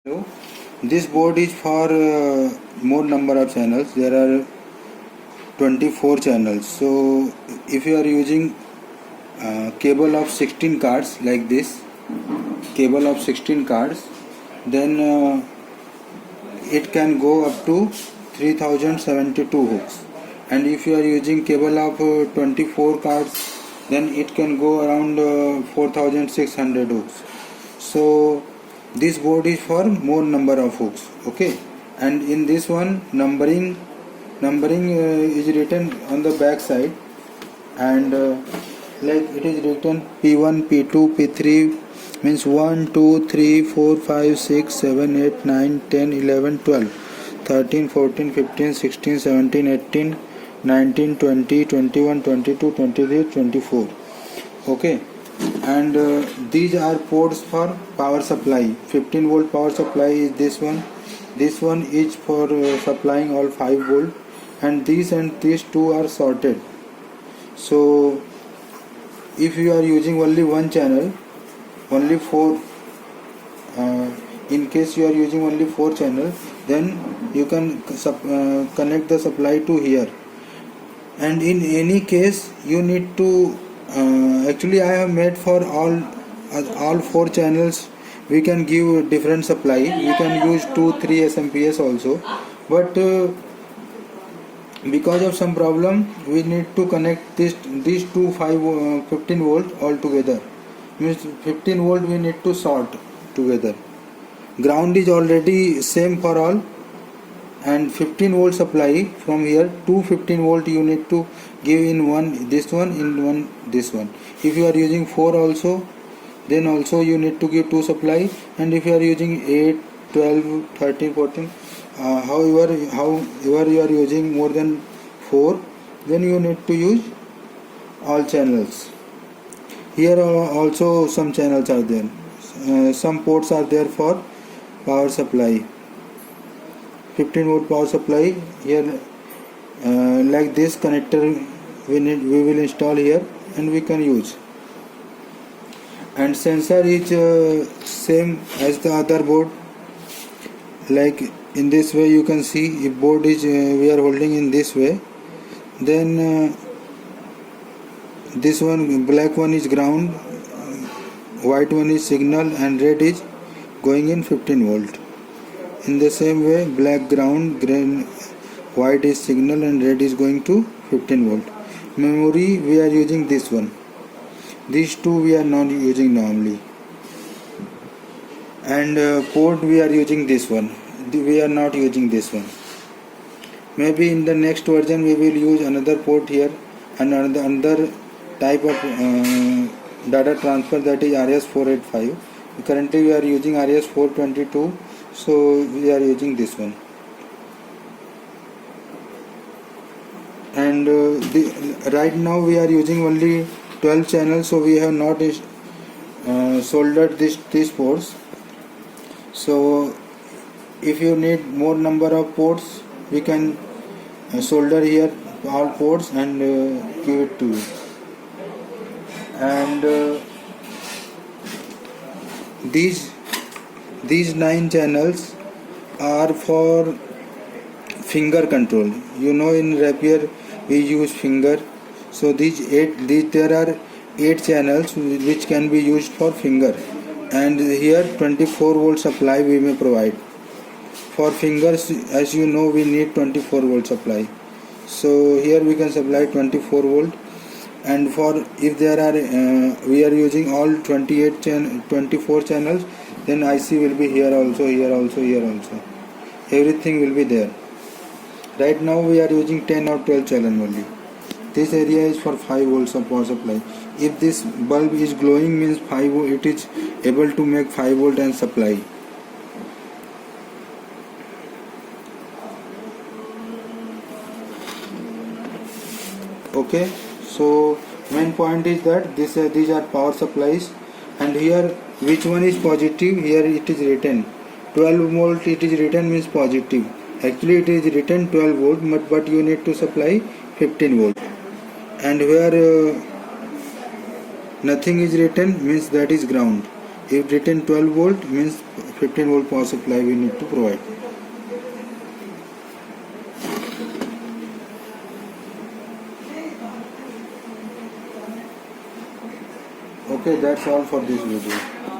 Hello. This board is for more number of channels. There are 24 channels. So if you are using cable of 16 cards like this, cable of 16 cards, then it can go up to 3072 hooks. And if you are using cable of 24 cards, then it can go around 4600 hooks. So this board is for more number of hooks, okay. And in this one, numbering is written on the back side, and like it is written P1, P2, P3 means 1 2 3 4 5 6 7 8 9 10 11 12 13 14 15 16 17 18 19 20 21 22 23 24, okay. And these are ports for power supply. 15 volt power supply is this one. This one is for supplying all 5 volt, and these two are sorted. So if you are using only one channel, only 4, in case you are using only 4 channels, then you can connect the supply to here. And in any case you need to actually I have made for all 4 channels we can give different supply. We can use 2-3 SMPS also, but because of some problem we need to connect these two 15 volt all together. Means 15 volt we need to sort together. Ground is already same for all, and 15 volt supply from here to 15 volt you need to give in one this one, in one this one. If you are using 4 also, then also you need to give 2 supply. And if you are using 8 12 13 14, however you are using more than 4, then you need to use all channels. Here also some channels are there, some ports are there for power supply. 15 volt power supply here, like this connector we will install here and we can use. And sensor is same as the other board. Like in this way you can see, if board is we are holding in this way, then this one, black one is ground, white one is signal, and red is going in 15 volt. In the same way, black ground, green, white is signal, and red is going to 15 volt. Memory we are using this one. These two we are not using normally. And port we are using this one. We are not using this one. Maybe in the next version we will use another port here and another type of data transfer, that is RS485. Currently we are using RS422. So we are using this one. And right now we are using only 12 channels, so we have not soldered these ports. So if you need more number of ports, we can solder here all ports and give it to you. And these 9 channels are for finger control. You know, in rapier we use finger. So there are 8 channels which can be used for finger, and here 24 volt supply we may provide. For fingers, as you know, we need 24 volt supply. So here we can supply 24 volt. And for if there are we are using all 24 channels, then IC will be here also, here also, here also. Everything will be there. Right now we are using 10 or 12 channel only. This area is for 5 volts of power supply. If this bulb is glowing, means 5 volt, it is able to make 5 volt and supply. Okay. So main point is that these are power supplies, and here which one is positive, here it is written 12 volt, it is written means positive. Actually it is written 12 volt, but you need to supply 15 volt. And where nothing is written means that is ground. If written 12 volt means 15 volt power supply we need to provide. Okay, that's all for this video.